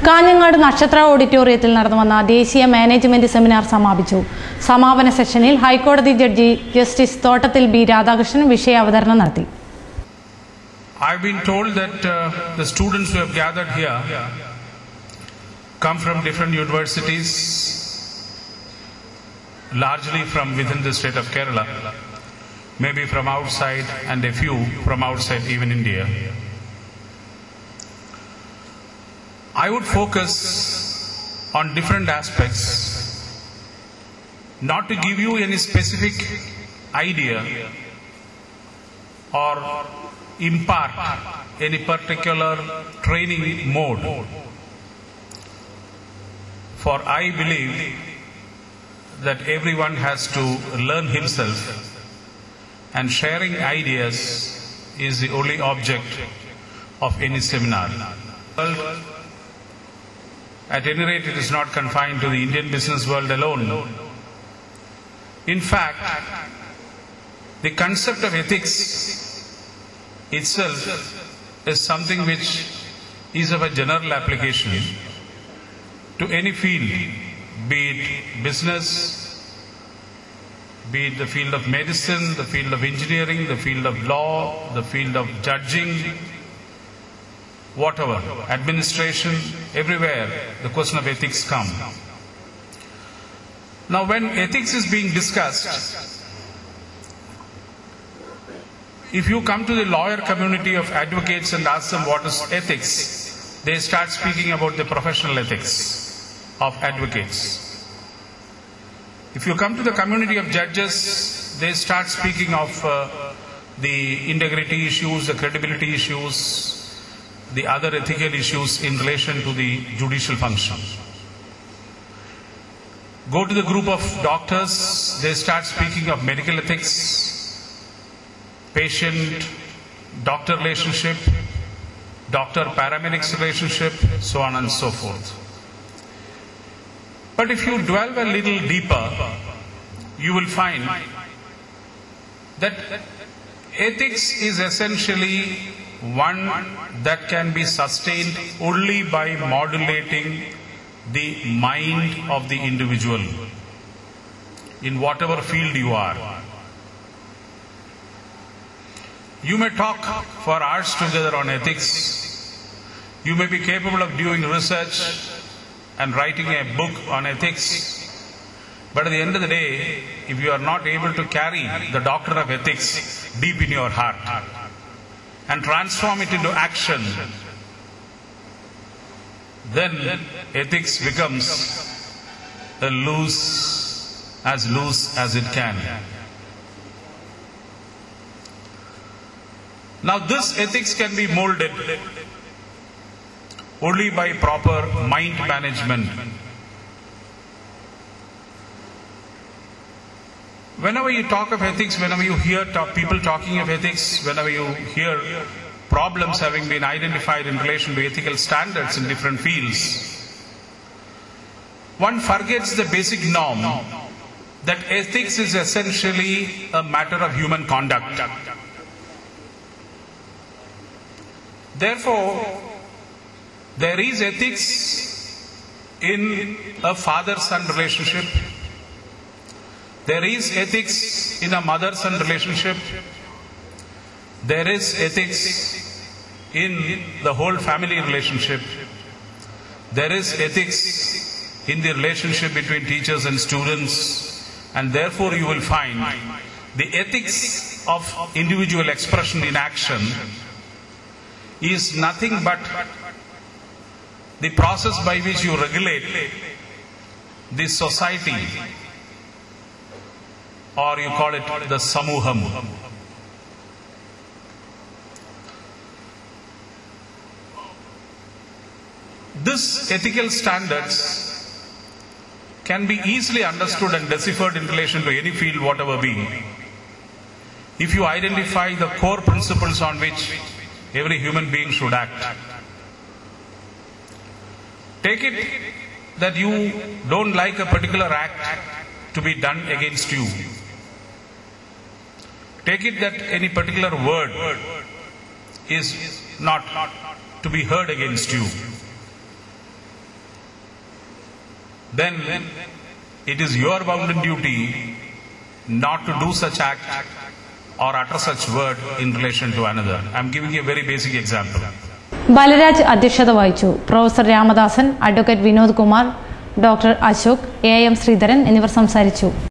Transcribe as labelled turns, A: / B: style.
A: കാഞ്ഞങ്ങാട് നക്ഷത്ര ഓഡിറ്റോറിയത്തിൽ നടന്നുവന്ന ദേശീയ മാനേജ്മെന്റ് സെമിനാർ സമാപിച്ചു. സമാപന സെഷനിൽ ഹൈക്കോടതി ജഡ്ജി ജസ്റ്റിസ് തോട്ടത്തിൽ ബി രാധാകൃഷ്ണൻ വിഷയാവതരണം നടത്തി.
B: I've been told that the students who have gathered here come from different universities, largely from within the state of Kerala, maybe from outside and a few from outside even India. I would focus on different aspects, not to give you any specific idea or impart any particular training mode. For I believe that everyone has to learn himself, and sharing ideas is the only object of any seminar. At any rate, it is not confined to the Indian business world alone. In fact, the concept of ethics itself is something which is of a general application to any field, be it business, be it the field of medicine, the field of engineering, the field of law, the field of judging, whatever, administration, everywhere the question of ethics comes. Now when ethics is being discussed, if you come to the lawyer community of advocates and ask them what is ethics, they start speaking about the professional ethics of advocates. If you come to the community of judges, they start speaking of the integrity issues, the credibility issues, the other ethical issues in relation to the judicial function. Go to the group of doctors, they start speaking of medical ethics, patient-doctor relationship, doctor-paramedics relationship, so on and so forth. But if you delve a little deeper, you will find that ethics is essentially one that can be sustained only by modulating the mind of the individual in whatever field you are. You may talk for hours together on ethics. You may be capable of doing research and writing a book on ethics. But at the end of the day, if you are not able to carry the doctrine of ethics deep in your heart and transform it into action, then ethics becomes loose as it can. Now this ethics can be molded only by proper mind management. Whenever you talk of ethics, whenever you hear people talking of ethics, whenever you hear problems having been identified in relation to ethical standards in different fields, one forgets the basic norm that ethics is essentially a matter of human conduct. Therefore, there is ethics in a father-son relationship. There is ethics in a mother-son relationship. There is ethics in the whole family relationship. There is ethics in the relationship between teachers and students. And therefore you will find the ethics of individual expression in action is nothing but the process by which you regulate the society, or you call it the samuham. These ethical standards can be easily understood and deciphered in relation to any field, whatever be, if you identify the core principles on which every human being should act. Take it that you don't like a particular act to be done against you. Take it that any particular word is not to be heard against you. then it is your bounden duty not to do such act or utter such word in relation to another. I am giving you a very basic example.
A: Balaraj അധ്യക്ഷത വഹിച്ചു. Professor Ramadasan, advocate Vinod Kumar, doctor Ashok, AM Sreedharan എന്നിവർ സംസാരിച്ചു.